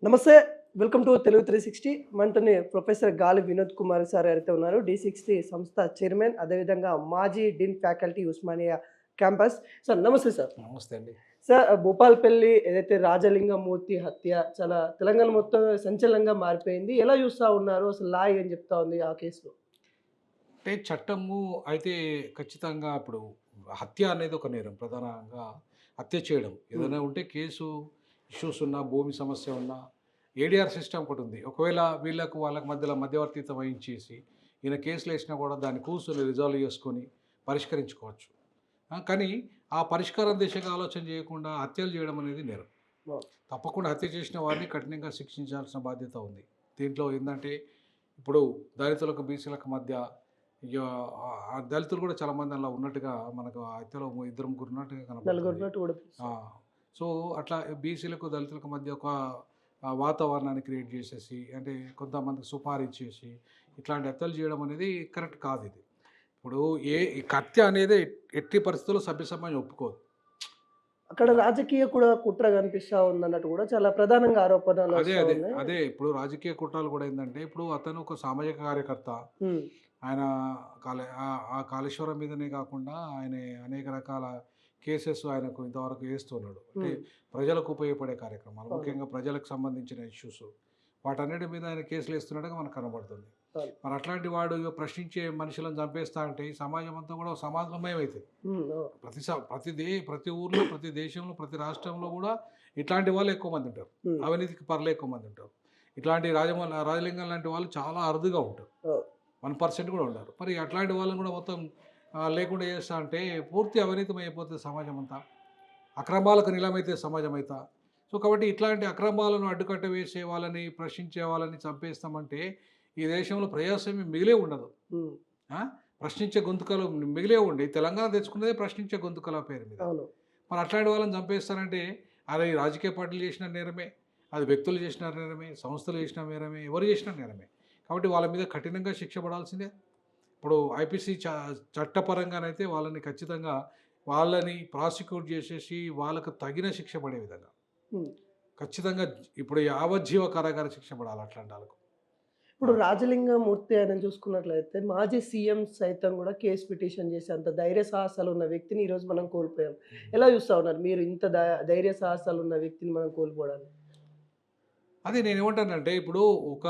నమస్తే. Welcome to Telugu 360. మనతోని professor గాలి వినోద్ కుమార్ సార్ అయితే ఉన్నారు. డి60 సంస్థ చైర్మన్, అదేవిధంగా మాజీ dean faculty Osmania campus. Sir నమస్తే సార్. నమస్తే అండి. సార్, భూపాల్పల్లి ఏదైతే రాజలింగమూర్తి హత్య చాలా తెలంగాణ మొత్తం సంచలనంగా మారిపోయింది. ఎలా చూస్తా ఉన్నారు? అసలు లా ఏం చెప్తా ఉంది ఆ కేసులో? అంటే చట్టము అయితే ఖచ్చితంగా ఇప్పుడు హత్య అనేది ఒక నేరం. ప్రధానంగా హత్య చేయడం. హ్మ్. ఏదైనా ఉంటే కేసు ఇష్యూస్ ఉన్నా, భూమి సమస్య ఉన్నా ఏడీఆర్ సిస్టమ్ ఒకటి ఉంది. ఒకవేళ వాళ్ళకి మధ్యలో మధ్యవర్తిత్వం వహించేసి ఈయన కేసులు వేసినా కూడా దాన్ని కూర్చొని రిజాల్వ్ చేసుకొని పరిష్కరించుకోవచ్చు. కానీ ఆ పరిష్కారం దిశగా ఆలోచన చేయకుండా హత్యలు చేయడం అనేది నేరం. అవును. తప్పకుండా హత్య చేసిన వారిని కఠినంగా శిక్షించాల్సిన బాధ్యత ఉంది. దీంట్లో ఏందంటే ఇప్పుడు దళితులకు, బీసీలకు మధ్య ఇగ దళితులు కూడా చాలామంది అలా ఉన్నట్టుగా మనకు ఆ హత్యలో ఇద్దరు ముగ్గురు ఉన్నట్టుగా నలుగురు కనబడుతుంది. ఉన్నట్టు కూడా ఆ! సో, అట్లా బీసీలకు, దళితులకు మధ్య ఒక వాతావరణాన్ని క్రియేట్ చేసేసి అంటే కొంతమందికి సుపారీ ఇచ్చేసి ఇట్లాంటి హత్యలు చేయడం అనేది కరెక్ట్ కాదు ఇది. ఇప్పుడు ఈ హత్య అనేది ఎట్టి పరిస్థితుల్లో సభ్య సమాజం ఒప్పుకోదు. అక్కడ రాజకీయ కూడా కుట్ర కనిపిస్తా ఉందన్నట్టు కూడా చాలా ప్రధానంగా ఆరోపణలు అదే. వస్తా అదే. ఉన్నాయి. అదే. ఇప్పుడు రాజకీయ కుట్రలు కూడా ఏందంటే, ఇప్పుడు అతను ఒక సామాజిక కార్యకర్త. హ్మ్. ఆయన ఆ కాళేశ్వరం మీదనే కాకుండా ఆయన అనేక రకాల కేసెస్ ఆయనకు ఇంతవరకు వేస్తున్నాడు. అంటే హ్మ్. ప్రజలకు ఉపయోగపడే కార్యక్రమాలు, అవును. ముఖ్యంగా ప్రజలకు సంబంధించిన ఇష్యూస్ వాటన్నిటి మీద ఆయన కేసులు వేస్తున్నట్టుగా మనకు కనబడుతుంది. అవును. మరి అట్లాంటి వాడు ఇగ ప్రశ్నించే మనుషులను చంపేస్తా అంటే ఈ సమాజం అంతా కూడా సమాజమయమవుతుంది. హ్మ్. అవును. ప్రతి ఊర్లో, ప్రతి దేశంలో, ప్రతి రాష్ట్రంలో కూడా ఇట్లాంటి వాళ్ళు ఎక్కువ మంది ఉంటారు. హ్మ్. అవినీతికి పరులు ఎక్కువ మంది ఉంటారు. ఇట్లాంటి రాజలింగం లాంటి వాళ్ళు చాలా అరుదుగా ఉంటారు. అవును. 1% కూడా ఉండరు. మరి అట్లాంటి వాళ్ళని కూడా మొత్తం లేకుండా చేస్తా అంటే పూర్తి అవినీతమైపోతుంది సమాజం అంతా. అక్రమాలకు నిలమైతే సమాజం అయితా. సో, కాబట్టి ఇట్లాంటి అక్రమాలను అడ్డుకట్ట వేసే వాళ్ళని, ప్రశ్నించే వాళ్ళని చంపేస్తామంటే ఈ దేశంలో ప్రజాస్వామ్యం మిగిలే ఉండదు. హ్మ్. ఆ! ప్రశ్నించే గొంతుకలు మిగిలే ఉండి తెలంగాణ తెచ్చుకున్నదే ప్రశ్నించే గొంతుకల పేరు మీద. అవును. మరి అట్లాంటి వాళ్ళని చంపేస్తారంటే అది రాజకీయ పార్టీలు చేసిన నేరమే, అది వ్యక్తులు చేసిన నేరమే, సంస్థలు చేసిన నేరమే, ఎవరు చేసినా నేరమే. కాబట్టి వాళ్ళ మీద కఠినంగా శిక్ష పడాల్సిందే. ఇప్పుడు ఐపీసీ చట్టపరంగానైతే వాళ్ళని ప్రాసిక్యూట్ చేసేసి వాళ్ళకు తగిన శిక్ష పడే విధంగా హ్మ్. ఖచ్చితంగా ఇప్పుడు యావజ్జీవ కారాగార శిక్ష పడాలి అట్లాంటి వాళ్ళకు. ఇప్పుడు రాజలింగమూర్తి ఆయనను చూసుకున్నట్లయితే మాజీ సీఎం సైతం కూడా కేస్ పిటిషన్ చేసేంత ధైర్య సాహసాలు ఉన్న వ్యక్తిని ఈరోజు మనం కోల్పోయాం. ఎలా చూస్తా ఉన్నారు మీరు ఇంత ధైర్య సాహసాలు ఉన్న వ్యక్తిని మనం కోల్పోవడాన్ని? అదే నేనేమంటానంటే ఇప్పుడు ఒక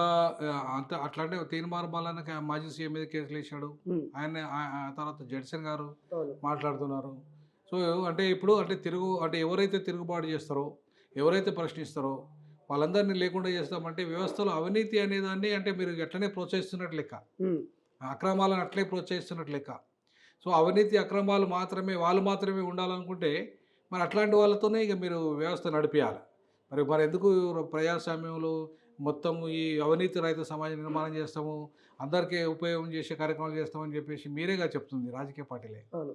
అంత అట్లా అంటే తీన్మార్ మల్లన్న మాజీ సీఎం మీద కేసులేసాడు. హ్మ్. ఆయన తర్వాత జడ్సన్ గారు అవును. మాట్లాడుతున్నారు. సో, అంటే ఇప్పుడు అంటే ఎవరైతే తిరుగుబాటు చేస్తారో, ఎవరైతే ప్రశ్నిస్తారో వాళ్ళందరినీ లేకుండా చేస్తామంటే వ్యవస్థలో అవినీతి అనేదాన్ని అంటే మీరు ఎట్లనే ప్రోత్సహిస్తున్నట్టు లెక్క. హ్మ్. అక్రమాలను అట్లే ప్రోత్సహిస్తున్నట్టు లెక్క. సో, అవినీతి, అక్రమాలు వాళ్ళు మాత్రమే ఉండాలనుకుంటే మరి అట్లాంటి వాళ్ళతోనే ఇక మీరు వ్యవస్థ నడిపియాలి. మరెందుకు ప్రజాస్వామ్యంలో మొత్తం ఈ అవినీతి రహిత సమాజ నిర్మాణం చేస్తాము, అందరికీ ఉపయోగం చేసే కార్యక్రమాలు చేస్తామని చెప్పేసి మీరేగా చెప్తుంది రాజకీయ పార్టీలే. అవును.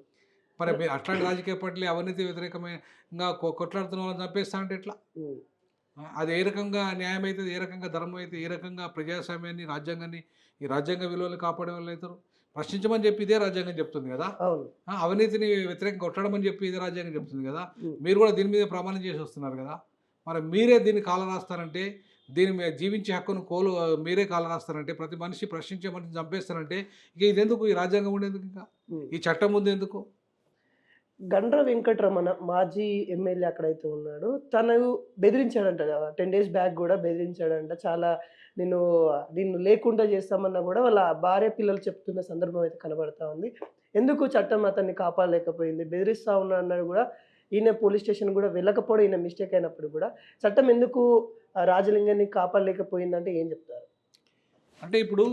మరి మీరు అట్లాంటి రాజకీయ పార్టీలే అవినీతి వ్యతిరేకమైన కొట్లాడుతున్న వాళ్ళని చంపేస్తా అంటే ఎట్లా? హ్మ్. అది ఏ రకంగా న్యాయం అయితది? ఏ రకంగా ధర్మం అయితే? ఏ రకంగా ప్రజాస్వామ్యాన్ని, రాజ్యాంగాన్ని, ఈ రాజ్యాంగ విలువలు కాపాడే వాళ్ళైతారు? ప్రశ్నించమని చెప్పి ఇదే రాజ్యాంగం చెప్తుంది గదా! అవును. అవినీతిని వ్యతిరేకంగా కొట్టడమని చెప్పి ఇదే రాజ్యాంగం చెప్తుంది గదా! హ్మ్. మీరు గూడా దీని మీద ప్రమాణం చేసి వస్తున్నారు గదా! మరి మీరే దీన్ని కాలరాస్తారంటే, దీని మీద జీవించే హక్కును మీరే కాలరాస్తారంటే, ప్రతి మనిషి ప్రశ్నించే మనిషిని చంపేస్తారంటే, ఇక ఇదెందుకు? ఈ రాజ్యాంగం ఉండేందుకు ఇంకా? హ్మ్. ఈ చట్టం ఉందెందుకు? గండ్ర వెంకటరమణ మాజీ ఎమ్మెల్యే అక్కడైతే ఉన్నాడు. తను బెదిరించాడంట గదా! 10 డేస్ బ్యాక్ గూడా బెదిరించాడంట. చాలా నిన్ను నిన్ను లేకుండా చేస్తామన్నా గూడా వాళ్ళ భార్య, పిల్లలు చెప్తున్న సందర్భం అయితే కనబడతా ఉంది. ఎందుకు చట్టం అతన్ని కాపాడలేకపోయింది? బెదిరిస్తా ఉన్నాడన్నాడు గూడా. ఈయన పోలీస్ స్టేషన్ గూడా వెళ్ళకపోవడం ఈయన మిస్టేక్ అయినప్పుడు గూడా చట్టం ఎందుకు రాజలింగాన్ని కాపాడలేకపోయిందంటే ఏం జెప్తారు? అంటే ఇప్పుడు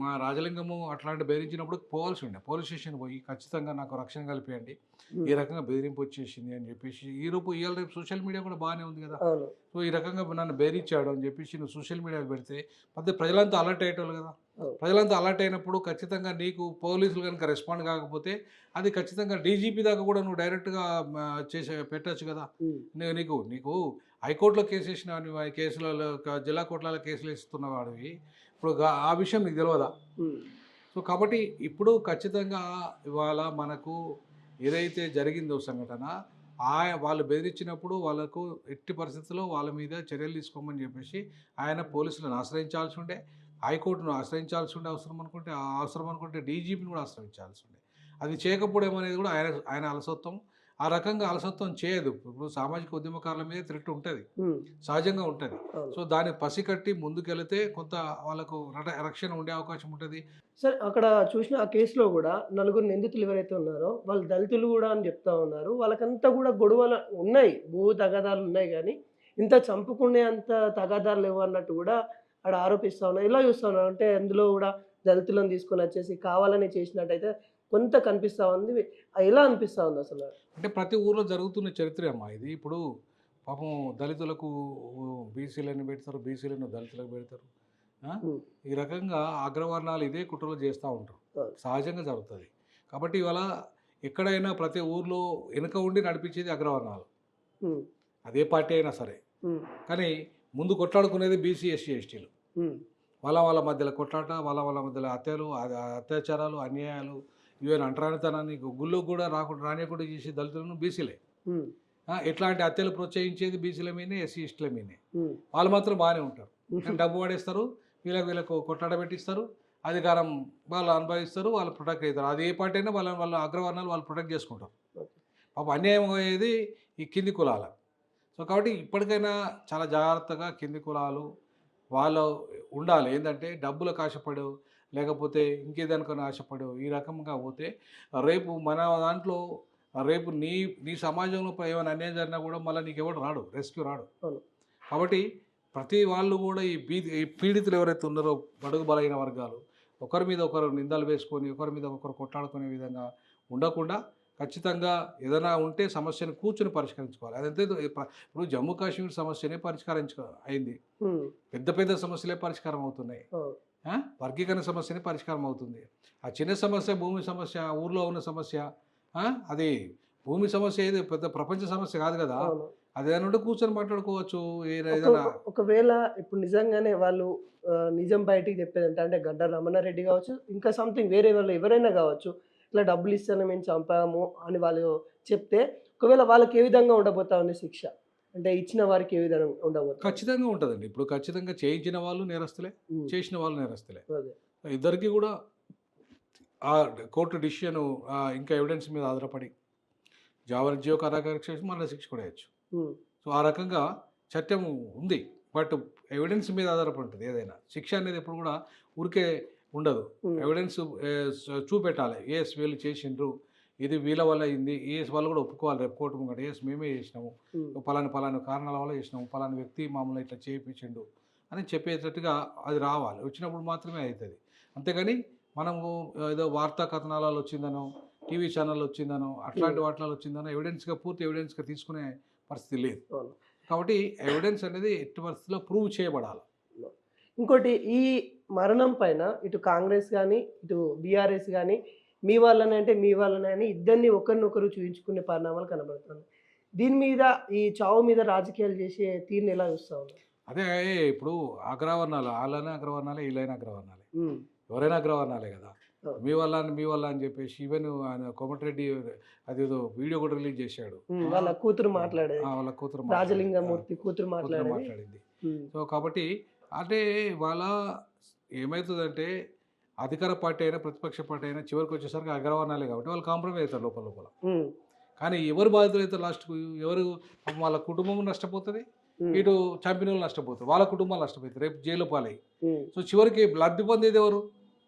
మా రాజలింగము అట్లాంటి బెదిరించినప్పుడు పోవాల్సి ఉండే. పోలీస్ స్టేషన్‌కి పోయి ఖచ్చితంగా నాకు రక్షణ కల్పియండి. హ్మ్. ఈ రకంగా బెదిరింపు వచ్చేసింది అని చెప్పేసి ఇయాల రేపు సోషల్ మీడియా కూడా బానే ఉంది కదా! అవును. సో, ఈ రకంగా నన్ను బెదిరించాడు అని చెప్పేసి నువ్వు సోషల్ మీడియాలో పెడితే ప్రజలంతా అలర్ట్ అయ్యేటోళ్ళు కదా! అవును. ప్రజలంతా అలర్ట్ అయినప్పుడు ఖచ్చితంగా నీకు పోలీసులు గనుక రెస్పాండ్ కాకపోతే అది ఖచ్చితంగా డీజీపీ దాకా కూడా నువ్వు డైరెక్ట్‌గా పెట్టొచ్చు కదా! హ్మ్. నీకు నీకు హైకోర్ట్‌లో కేసేసినావు నువ్వు. ఆ కేసులలో జిల్లా కోర్టులలో కేసులేస్తున్న వాడివి. ఇప్పుడు ఆ విషయం నీకు తెలవదా? హ్మ్. సో, కాబట్టి ఇప్పుడు ఖచ్చితంగా ఇవాళ మనకు ఏదైతే జరిగిందో సంఘటన, వాళ్ళు బెదిరించినప్పుడు వాళ్ళకు ఎట్టి పరిస్థితుల్లో వాళ్ళ మీద చర్యలు తీసుకోమని చెప్పేసి ఆయన పోలీసులను ఆశ్రయించాల్సి ఉండే, హైకోర్టును ఆశ్రయించాల్సి ఉండే అవసరం అనుకుంటే డీజీపీని కూడా ఆశ్రయించాల్సి ఉండే. అది చేయకపోవడం అనేది కూడా ఆయన ఆయన అలసత్వం. ఆ రకంగా అలసత్వం చేయదు. ఇప్పుడు సామాజిక ఉద్యమకారుల మీద థ్రెట్ ఉంటుంది, ఉమ్, సహజంగా ఉంటుంది. అవును. సో దాన్ని పసికట్టి ముందుకెళితే కొంత వాళ్ళకు రక్షణ ఉండే అవకాశం ఉంటుంది. సార్ అక్కడ చూసిన ఆ కేసులో కూడా నలుగురు నిందితులు ఎవరైతే ఉన్నారో వాళ్ళు దళితులు కూడా అని చెప్తా ఉన్నారు. వాళ్ళకంతా కూడా గొడవలు ఉన్నాయి, భూ తగాదాలు ఉన్నాయి, కానీ ఇంత చంపుకునే అంత తగాదాలు లేవు అన్నట్టు కూడా ఆడ ఆరోపిస్తా ఉన్నారు. ఎలా చూస్తా ఉన్నారు అంటే అందులో కూడా దళితులను తీసుకొని వచ్చేసి కావాలని చేసినట్టయితే కొంత కనిపిస్తా ఉంది. ఎలా అనిపిస్తా ఉంది అసలు? అంటే ప్రతి ఊర్లో జరుగుతున్న చరిత్ర అమ్మా ఇది. ఇప్పుడు పాపం దళితులకు బీసీలను పెడతారు, బీసీలను దళితులకు పెడతారు. ఉమ్, ఈ రకంగా అగ్రవర్ణాలు ఇదే కుట్రలు చేస్తూ ఉంటారు, అవును. సహజంగా జరుగుతుంది. కాబట్టి ఇవాళ ఎక్కడైనా ప్రతి ఊర్లో వెనుక ఉండి నడిపించేది అగ్రవర్ణాలు, ఉమ్, అదే పార్టీ అయినా సరే. ఉమ్, కానీ ముందు కొట్లాడుకునేది బీసీ ఎస్సీ ఎస్టీలు. ఉమ్, వాళ్ళ మధ్యలో కొట్లాట, వాళ్ళ మధ్యలో అత్యాచారాలు, అన్యాయాలు, ఈవెన్ అంటరానితనాన్ని గుళ్ళో కూడా రానియకుండా చేసే దళితులను బీసీలే. ఉమ్, ఇట్లాంటి హత్యలు ప్రోత్సహించేది బీసీల మీదే, ఎస్సీ ఎస్టీల మీదే. ఉమ్, వాళ్ళు మాత్రం బాగానే ఉంటారు. ఉమ్, డబ్బు పడేస్తారు, వీళ్ళకు కొట్లాట పెట్టిస్తారు, అధికారం వాళ్ళు అనుభవిస్తారు, వాళ్ళు ప్రొటెక్ట్ అవుతారు. అది ఏ పార్టీ అయినా వాళ్ళ అగ్రవర్ణాలు వాళ్ళు ప్రొటెక్ట్ చేసుకుంటారు. పాపం అన్యాయం అయ్యేది ఈ కింది కులాల. సో కాబట్టి ఇప్పటికైనా చాలా జాగ్రత్తగా కింది కులాలు వాళ్ళు ఉండాలి. ఏంటంటే డబ్బులకు ఆశపడు, లేకపోతే ఇంకేదానికన్నా ఆశపడు ఈ రకంగా పోతే రేపు మన దాంట్లో రేపు నీ సమాజంలో ఏమైనా అన్యాయం జరిగినా కూడా మళ్ళీ నీకు ఎవడు రాడు, రెస్క్యూ రాడు. అవును. కాబట్టి ప్రతి వాళ్ళు కూడా ఈ పీడితులు ఎవరైతే ఉన్నారో బడుగు బలైన వర్గాలు ఒకరి మీద ఒకరు నిందలు వేసుకొని ఒకరి మీద ఒకరు కొట్లాడుకునే విధంగా ఉండకుండా ఖచ్చితంగా ఏదైనా ఉంటే సమస్యను కూర్చొని పరిష్కరించుకోవాలి. అదంతే ఇప్పుడు జమ్మూ కాశ్మీర్ సమస్యనే అయింది, ఉమ్, పెద్ద పెద్ద సమస్యలే పరిష్కారం అవుతున్నాయి. అవును. వర్గీకరణ సమస్యనే పరిష్కారం అవుతుంది. ఆ చిన్న సమస్య, భూమి సమస్య, ఊర్లో ఉన్న సమస్య, అది భూమి సమస్య ఏది పెద్ద ప్రపంచ సమస్య కాదు కదా. అవును. అదేనంటే కూర్చొని మాట్లాడుకోవచ్చు. ఏదైనా ఒకవేళ ఇప్పుడు నిజంగానే వాళ్ళు నిజం బయటికి చెప్పేదంటే అంటే గడ్డ రమణారెడ్డి కావచ్చు, ఇంకా సంథింగ్ వేరే వాళ్ళు ఎవరైనా కావచ్చు, ఇట్లా డబ్బులు ఇస్తాను మేము చంపాము అని వాళ్ళు చెప్తే ఒకవేళ వాళ్ళకి ఏ విధంగా ఉండబోతా ఉంది శిక్ష? అంటే ఇచ్చిన వారికి ఏ విధంగా ఉండబోతుంది? ఖచ్చితంగా ఉంటుందండి. ఇప్పుడు ఖచ్చితంగా చేయించిన వాళ్ళు నేరస్తులే, ఉమ్, చేసిన వాళ్ళు నేరస్తులే. అదే. ఇద్దరికి కూడా ఆ కోర్టు డిసిషన్ ఇంకా ఎవిడెన్స్ మీద ఆధారపడి జీవ కారాగార చేసి మళ్ళీ శిక్ష కూడా వేయచ్చు. ఉమ్, సో ఆ రకంగా చట్టం ఉంది, బట్ ఎవిడెన్స్ మీద ఆధారపడి ఉంటుంది. ఏదైనా శిక్ష అనేది ఎప్పుడు కూడా ఊరికే ఉండదు. ఉమ్, ఎవిడెన్స్ చూపెట్టాలి. ఏస్ వీళ్ళు చేసిండ్రు, ఇది వీళ్ళ వల్ల అయింది, ఏస్ వాళ్ళు కూడా ఒప్పుకోవాలి రేపు కోర్టు ముంగట, ఏస్ మేమే చేసినాము, ఉమ్, పలాని కారణాల వల్ల చేసినాము, పలాని వ్యక్తి మామూలు ఇట్లా చేయించిండు అని చెప్పేటట్టుగా అది రావాలి. వచ్చినప్పుడు మాత్రమే అవుతుంది. అంతేగాని మనము ఏదో వార్తా కథనాలలో వచ్చిందనో, టీవీ ఛానల్ వచ్చిందనో, అట్లాంటి వాటిలో వచ్చిందనో ఎవిడెన్స్గా పూర్తి ఎవిడెన్స్గా తీసుకునే పరిస్థితి లేదు. అవును. కాబట్టి ఎవిడెన్స్ అనేది ఎట్టి పరిస్థితుల్లో ప్రూవ్ చేయబడాలి. ఇంకోటి ఈ మరణం పైన ఇటు కాంగ్రెస్ కానీ ఇటు బీఆర్ఎస్ కానీ మీ వాళ్ళని అంటే మీ వాళ్ళని అని ఇద్దరిని ఒకరినొకరు చూపించుకునే పరిణామాలు కనబడుతుంది. దీని మీద ఈ చావు మీద రాజకీయాలు చేసే తీరుని ఎలా చూస్తా ఉన్నారు? అదే ఇప్పుడు అగ్రవర్ణాలు, వాళ్ళైనా అగ్రవర్ణాలే, వీళ్ళైనా అగ్రవర్ణాలే, ఉమ్, ఎవరైనా అగ్రవర్ణాలే కదా. అవును. మీ వల్ల అని చెప్పేసి ఈవెన్ ఆయన కోమటిరెడ్డి అదేదో వీడియో కూడా రిలీజ్ చేశాడు. వాళ్ళ కూతురు మాట్లాడేది, వాళ్ళ కూతురు రాజలింగమూర్తి కూతురు మాట్లాడేది. మాట్లాడింది. ఉమ్, సో కాబట్టి అంటే వాళ్ళ ఏమవుతుందంటే అధికార పార్టీ అయినా ప్రతిపక్ష పార్టీ అయినా చివరికి వచ్చేసరికి అగ్రవర్ణాలే కాబట్టి వాళ్ళు కాంప్రమైజ్ అవుతారు లోపల. ఉమ్, కానీ ఎవరు బాధితులు అయితే లాస్ట్కు ఎవరు వాళ్ళ కుటుంబం నష్టపోతుంది, ఉమ్, ఇటు చంపిన వాళ్ళు నష్టపోతారు, వాళ్ళ కుటుంబాలు నష్టపోతారు, రేపు జైలు పాలై. ఉమ్, సో చివరికి లబ్ధి పొందేది ఎవరు?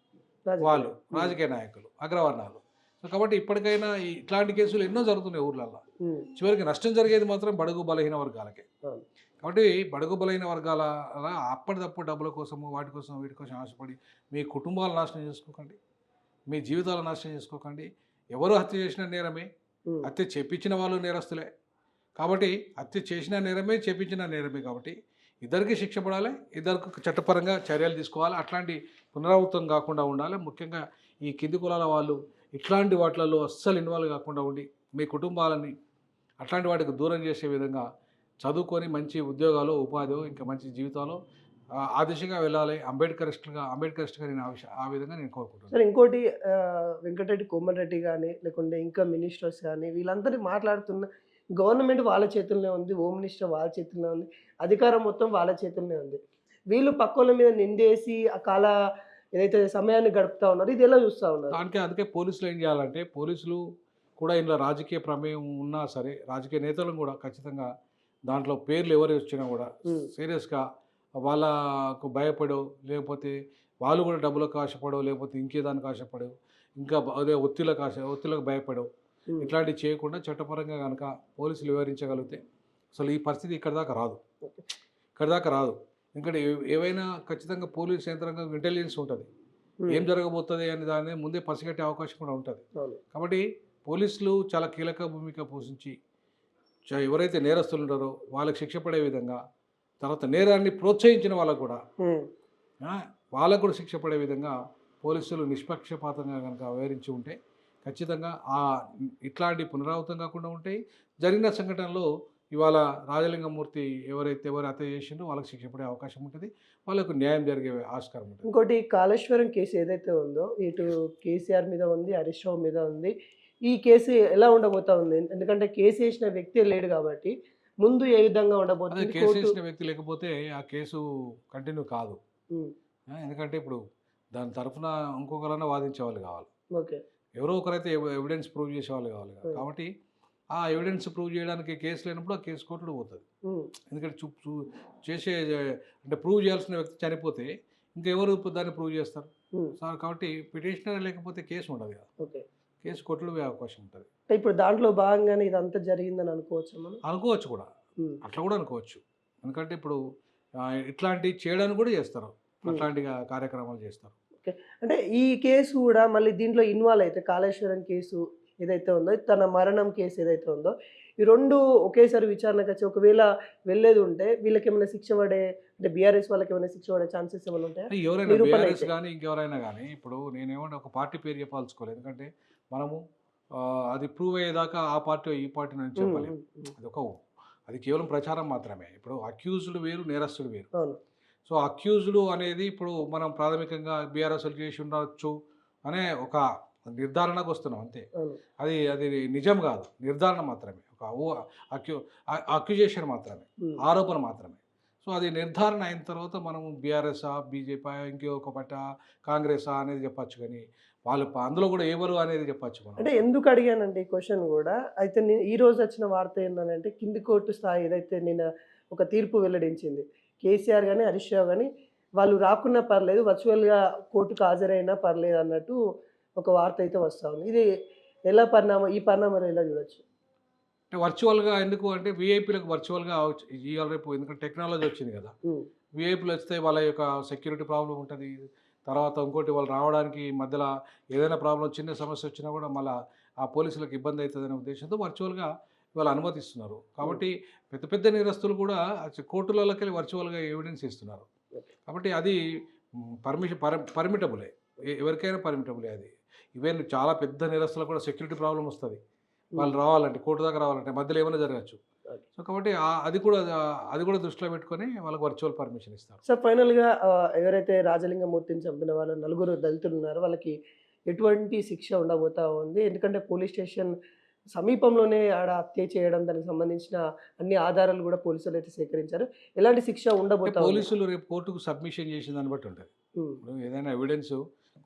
రాజకీయ. వాళ్ళు రాజకీయ నాయకులు, అగ్రవర్ణాలు. సో కాబట్టి ఇప్పటికైనా ఇట్లాంటి కేసులు ఎన్నో జరుగుతున్నాయి ఊర్లలో. ఉమ్, చివరికి నష్టం జరిగేది మాత్రం బడుగు బలహీన వర్గాలకే. అవును. కాబట్టి బడుగు బలహీన వర్గాల అప్పటిదప్పుడు డబ్బుల కోసము వాటి కోసం వీటి కోసం ఆశపడి మీ కుటుంబాలు నాశనం చేసుకోకండి, మీ జీవితాలు నాశనం చేసుకోకండి. ఎవరు హత్య చేసిన నేరమే, ఉమ్, హత్య చేపించిన వాళ్ళు నేరస్తులే. కాబట్టి హత్య చేసిన నేరమే, చేపించిన నేరమే. కాబట్టి ఇద్దరికి శిక్ష పడాలి, ఇద్దరికి చట్టపరంగా చర్యలు తీసుకోవాలి. అట్లాంటి పునరావృతం కాకుండా ఉండాలి. ముఖ్యంగా ఈ కింది కులాల వాళ్ళు ఇట్లాంటి వాటిలలో అస్సలు ఇన్వాల్వ్ కాకుండా ఉండి మీ కుటుంబాలని అట్లాంటి వాటికి దూరం చేసే విధంగా చదువుకొని మంచి ఉద్యోగాలు, ఉపాధి, ఇంకా మంచి జీవితాలు ఆ దిశగా వెళ్ళాలి. అంబేద్కరిస్ట్గా నేను ఆ విధంగా నేను కోరుకుంటున్నాను. సరే, ఇంకోటి వెంకటరెడ్డి కోమటిరెడ్డి కానీ లేకుంటే ఇంకా మినిస్టర్స్ కానీ వీళ్ళందరూ మాట్లాడుతున్న గవర్నమెంట్ వాళ్ళ చేతుల్లోనే ఉంది. హోమ్ మినిస్టర్ వాళ్ళ చేతుల్లోనే ఉంది. అధికారం మొత్తం వాళ్ళ చేతుల్లోనే ఉంది. వీళ్ళు పక్కోళ్ళ మీద నిందేసి ఆ ఏదైతే సమయాన్ని గడుపుతా ఉన్నారో ఇది ఎలా చూస్తా ఉన్నారు? దానికే అందుకే పోలీసులు ఏం చేయాలంటే, పోలీసులు కూడా ఇందులో రాజకీయ ప్రమేయం ఉన్నా సరే, రాజకీయ నేతలను కూడా ఖచ్చితంగా దాంట్లో పేర్లు ఎవరు వచ్చినా కూడా హ్మ్. సీరియస్‌గా వాళ్ళకు భయపడో, లేకపోతే వాళ్ళు కూడా డబ్బులకు ఆశపడో, లేకపోతే ఇంకేదానికి ఆశపడో, ఇంకా అదే ఒత్తిళ్ళకు భయపడో, హ్మ్. ఇట్లాంటివి చేయకుండా చట్టపరంగా గనక పోలీసులు వివరించగలిగితే అసలు ఈ పరిస్థితి ఇక్కడి దాకా రాదు. ఓకే. ఇక్కడి దాకా రాదు. ఎందుకంటే ఏవైనా ఖచ్చితంగా పోలీస్ యంత్రాంగం ఇంటెలిజెన్స్ ఉంటది. ఏం హ్మ్. జరగబోతది అనే దాన్ని ముందే పసిగట్టే అవకాశం కూడా ఉంటది. అవును. కాబట్టి పోలీసులు చాలా కీలక భూమిక పోషించి ఎవరైతే నేరస్తులు ఉన్నారో వాళ్ళకి శిక్ష పడే విధంగా, తర్వాత నేరాన్ని ప్రోత్సహించిన వాళ్ళకు కూడా హ్మ్. ఆ! వాళ్ళకు కూడా శిక్ష పడే విధంగా పోలీసులు నిష్పక్షపాతంగా గనక వ్యవహరించి ఉంటే ఖచ్చితంగా ఇట్లాంటి పునరావృతం కాకుండా ఉంటాయి. జరిగిన సంఘటనలో ఇవాళ రాజలింగమూర్తి ఎవరు హత్య చేసిండ్రో వాళ్ళకి శిక్ష పడే అవకాశం ఉంటది. వాళ్ళకు న్యాయం జరిగే ఆస్కారం ఉంటది. ఇంకోటి కాళేశ్వరం కేసు ఏదైతే ఉందో, ఇటు కేసీఆర్ మీద ఉంది, హరీష్ రావు మీద ఉంది. ఈ కేసు ఎలా ఉండబోతా ఉంది? ఎందుకంటే కేసు ఏసిన వ్యక్తే లేడు కాబట్టి, ముందు ఏ విధంగా అదే ఉండబోతుంది? కేసు కోర్టు వేసిన వ్యక్తి లేకపోతే ఆ కేసు కంటిన్యూ కాదు. హ్మ్. ఎందుకంటే ఇప్పుడు దాని తరఫున ఇంకొకరన్నా వాదించేవాళ్ళు కావాలి. ఓకే. ఎవరో ఒకరైతే ఎవిడెన్స్ ప్రూవ్ చేసేవాళ్ళు కావాలి కదా. హ్మ్. కాబట్టి ఆ ఎవిడెన్స్ ప్రూవ్ చేయడానికి కేసు లేనప్పుడు ఆ కేసు కోర్టులో పోతుంది. హ్మ్. ఎందుకంటే చేసే అంటే ప్రూవ్ చేయాల్సిన వ్యక్తి చనిపోతే ఇంకెవరు దాన్ని ప్రూవ్ చేస్తారు. హ్మ్. సో కాబట్టి పిటిషనర్ లేకపోతే కేసు ఉండదు కదా. ఓకే. కేసు కోర్టులో పోయే అవకాశం ఉంటుంది. అంటే ఇప్పుడు దాంట్లో భాగంగానే ఇదంతా జరిగిందని అనుకోవచ్చా మనం? అనుకోవచ్చు కూడా. హ్మ్. అట్లా కూడా అనుకోవచ్చు. ఎందుకంటే ఇప్పుడు ఇట్లాంటివి చేయడానికి కూడా చేస్తారు. హ్మ్. అట్లాంటి కార్యక్రమాలు చేస్తారు. ఓకే. అంటే ఈ కేసు గూడా మళ్ళీ దీంట్లో ఇన్వాల్వ్ అయితే కాళేశ్వరం కేసు ఏదైతే ఉందో, తన మరణం కేసు ఏదైతే ఉందో, ఈ 2 ఒకేసారి విచారణకొచ్చి ఒకవేళ వెళ్ళేది ఉంటే వీళ్ళకేమైనా శిక్ష పడే అంటే బీఆర్ఎస్ వాళ్ళకేమైనా శిక్ష పడే ఛాన్సెస్ ఏమైనా ఉంటాయా? ఎవరైనా నిరూపణ బీఆర్ఎస్ అయితే. గానీ, ఇంకెవరైనా గానీ ఇప్పుడు నేనేమంటే ఒక పార్టీ పేరు చెప్పదలుచుకోలేదు. ఎందుకంటే మనము అది ప్రూవ్ అయ్యేదాకా ఆ పార్టీ, ఈ పార్టీ అని హ్మ్. చెప్పలేము. హ్మ్. హ్మ్. అది కేవలం ప్రచారం మాత్రమే. ఇప్పుడు అక్యూజ్డ్ వేరు, నేరస్తుడు వేరు. అవును. సో, అక్యూజ్డ్ అనేది ఇప్పుడు మనం ప్రాథమికంగా బీఆర్ఎస్‌లు చేసి ఉండొచ్చు అనే ఒక నిర్ధారణకు వస్తున్నాం అంతే. అవును. అది అది నిజం కాదు. నిర్ధారణ మాత్రమే. ఒక అక్యూ అక్యుజేషన్ మాత్రమే. హ్మ్. ఆరోపణ మాత్రమే. సో, అది నిర్ధారణ అయిన తర్వాత మనము బీఆర్ఎస్సా, బీజేపీ ఇంకొక పార్టీ, కాంగ్రెసా అనేది చెప్పొచ్చు గానీ, వాళ్ళు అందులో కూడా ఎవరు అనేది చెప్పొచ్చు మనం. అంటే ఎందుకు అడిగానంటే ఈ క్వెషన్ గూడా, అయితే ఈరోజు వచ్చిన వార్త ఏందనంటే కింది కోర్టు స్థాయి ఏదైతే నిన్న ఒక తీర్పు వెల్లడించింది. కేసీఆర్ గాని, హరీష్ రావు గాని వాళ్ళు రాకున్నా పర్లేదు, వర్చువల్‌గా కోర్టుకు హాజరైనా పర్లేదన్నట్టు ఒక వార్త అయితే వస్తా ఉంది. ఇది ఎలా ఈ పరిణామాలు ఎలా చూడొచ్చు? అంటే వర్చువల్‌గా ఎందుకు అంటే వీఐపీలకు వర్చువల్‌గా ఇయాల రేపు ఎందుకంటే టెక్నాలజీ వచ్చింది కదా. హ్మ్. వీఐపీలు వస్తే వాళ్ళ యొక్క సెక్యూరిటీ ప్రాబ్లమ్ ఉంటది. తర్వాత ఇంకోటి వాళ్ళు రావడానికి మధ్యలో ఏదైనా ప్రాబ్లమ్ చిన్న సమస్య వచ్చినా కూడా మళ్ళా ఆ పోలీసులకు ఇబ్బంది అయితదనే ఉద్దేశంతో వర్చువల్‌గా ఇవాళ అనుమతిస్తున్నారు. హ్మ్. కాబట్టి పెద్ద పెద్ద నేరస్తులు కూడా కోర్టులలోకెళ్ళి వర్చువల్‌గా ఎవిడెన్స్ ఇస్తున్నారు. ఓకే. కాబట్టి అది పర్మిటబులే. ఎవరికైనా పర్మిటబులే అది. ఈవెన్ చాలా పెద్ద నేరస్తులకు కూడా సెక్యూరిటీ ప్రాబ్లమ్ వస్తది. వాళ్ళు హ్మ్. రావాలంటే కోర్టు దాకా రావాలంటే మధ్యలో ఏమైనా జరగచ్చు. ఓకే. సో, కాబట్టి అది కూడా దృష్టిలో పెట్టుకొని వాళ్ళకి వర్చువల్ పర్మిషన్ ఇస్తారు. సో, ఫైనల్‌గా ఎవరైతే రాజలింగమూర్తిని చంపిన వాళ్ళ నలుగురు దళితులున్నారో వాళ్ళకి ఎటువంటి శిక్ష ఉండబోతా ఉంది? ఎందుకంటే పోలీస్ స్టేషన్ సమీపంలోనే ఆడ హత్య చేయడం, దానికి సంబంధించిన అన్ని ఆధారాలు గూడా పోలీసులైతే సేకరించారు. ఎలాంటి శిక్ష అంటే ఉండబోతా ఉంది? పోలీసులు రేపు కోర్టుకు సబ్మిషన్ చేసిన దాన్ని బట్టి ఉంటది. హ్మ్. ఇప్పుడు ఏదైనా ఎవిడెన్స్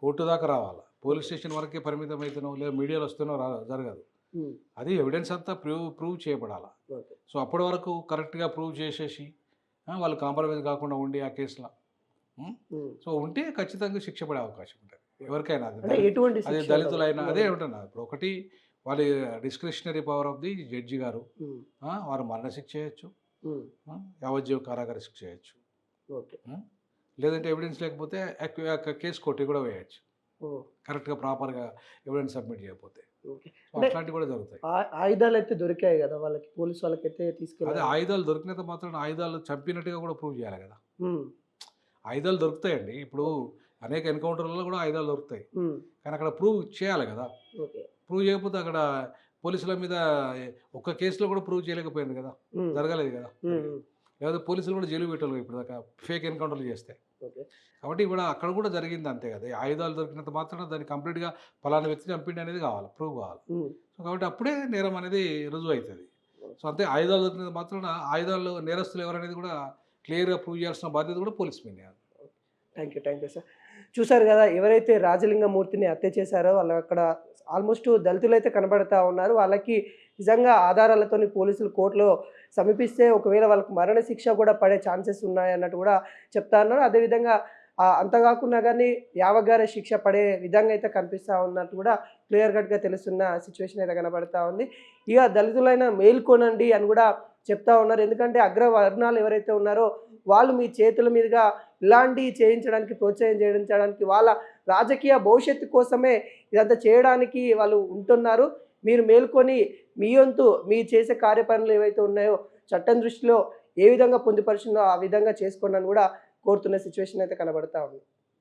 కోర్టు దాకా రావాలా. పోలీస్ స్టేషన్ వరకే పరిమితం అయితేనో లేదా మీడియాలో వస్తేనో జరగదు. హ్మ్. అది ఎవిడెన్స్ అంతా ప్రూవ్ చేయబడాలా. ఓకే. సో, అప్పటి వరకు కరెక్ట్‌గా ప్రూవ్ చేసేసి వాళ్ళు కాంప్రమైజ్ కాకుండా ఉండి ఆ కేసుల హ్మ్. హ్మ్. సో, ఉంటే ఖచ్చితంగా శిక్ష పడే అవకాశం ఉంటది. ఎవరికైనా అంటే ఎటువంటి అది శిక్ష దళితులైనా అదే ఉండబోతుంది? అంటున్నా. ఇప్పుడు ఒకటి వాళ్ళ discretionary power of the judge గారు హ్మ్. వారు మరణశిక్ష చేయొచ్చు. హ్మ్. యావజ్జీవ కారాగార శిక్ష చేయొచ్చు. ఓకే. లేదంటే ఎవిడెన్స్ లేకపోతే కేసు కొట్టి కూడా వేయొచ్చు. ఓహ్! కరెక్ట్‌గా ప్రాపర్‌గా ఎవిడెన్స్ సబ్మిట్ చేయకపోతే. ఓకే. సో, అంటే అట్లాంటివి కూడా జరుగుతాయి. ఆయుధాలైతే దొరికాయి గదా! వాళ్ళకి పోలీసు వాళ్ళకైతే అదే తీసుకెళ్లారు. ఆయుధాలు దొరికినంత మాత్రాన ఆయుధాలు చంపినట్టుగా కూడా ప్రూవ్ చేయాలి కదా. హ్మ్. ఆయుధాలు దొరుకుతాయండి. ఇప్పుడు ఓకే. అనేక ఎన్‌కౌంటర్‌లలో కూడా ఆయుధాలు దొరుకుతాయి. హ్మ్. కానీ అక్కడ ప్రూవ్ చేయాలి కదా. ఓకే. ప్రూవ్ చేయకపోతే అక్కడ పోలీసుల మీద ఒక్క కేసులో కూడా ప్రూవ్ చేయలేకపోయింది కదా. హ్మ్. జరగలేదు కదా. హ్మ్. హ్మ్. లేకపోతే పోలీసులు కూడా జైలుకి పెట్టాలి ఇప్పటిదాకా ఫేక్ ఎన్‌కౌంటర్‌లు చేస్తే. ఓకే. కాబట్టి కూడా అక్కడ కూడా జరిగింది అంతే కదా. ఈ ఆయుధాలు దొరికినంత మాత్రాన దాన్ని కంప్లీట్‌గా పలానా వ్యక్తి చంపిండు అనేది కావాలి. ప్రూవ్ కావాలి. హ్మ్. సో, కాబట్టి అప్పుడే నేరం అనేది రుజువు అయితది. సో అంతే ఆయుధాలు దొరికినది మాత్రాన ఆయుధాలు నేరస్తులు ఎవరనేది కూడా క్లియర్‌గా ప్రూవ్ చేయాల్సిన బాధ్యత కూడా పోలీస్ మీదే. Thank you sir. చూసారు కదా, ఎవరైతే రాజలింగమూర్తిని హత్య చేశారో వాళ్ళు అక్కడ ఆల్మోస్ట్ దళితులైతే కనబడతా ఉన్నారు. వాళ్ళకి నిజంగా ఆధారాలతోని పోలీసులు కోర్టులో సమీపిస్తే ఒకవేళ వాళ్ళకి మరణశిక్ష కూడా పడే ఛాన్సెస్ ఉన్నాయన్నట్టు కూడా చెప్తా ఉన్నారు. అదేవిధంగా అంత కాకున్నా గానీ యావగార శిక్ష పడే విధంగా అయితే కనిపిస్తా ఉన్నట్టు కూడా క్లియర్ కట్‌గా తెలుస్తున్న సిచ్యువేషన్ అయితే కనబడతా ఉంది. ఇక దళితులైన మేల్కొనండి అని కూడా చెప్తా ఉన్నారు. ఎందుకంటే అగ్రవర్ణాలు ఎవరైతే ఉన్నారో వాళ్ళు మీ చేతుల మీదుగా ఇలాంటివి చేయించడానికి ప్రోత్సహించడానికి వాళ్ళ రాజకీయ భవిష్యత్తు కోసమే ఇదంతా చేయడానికి వాళ్ళు ఉంటున్నారు. మీరు మేల్కొని మీ వంతు మీరు చేసే కార్యపనులు ఏవైతే ఉన్నాయో చట్టం దృష్టిలో ఏ విధంగా పొందుపరిచిందో ఆ విధంగా చేసుకోండి అని కూడా కోరుతున్న సిచ్యువేషన్ అయితే కనబడతా ఉంది.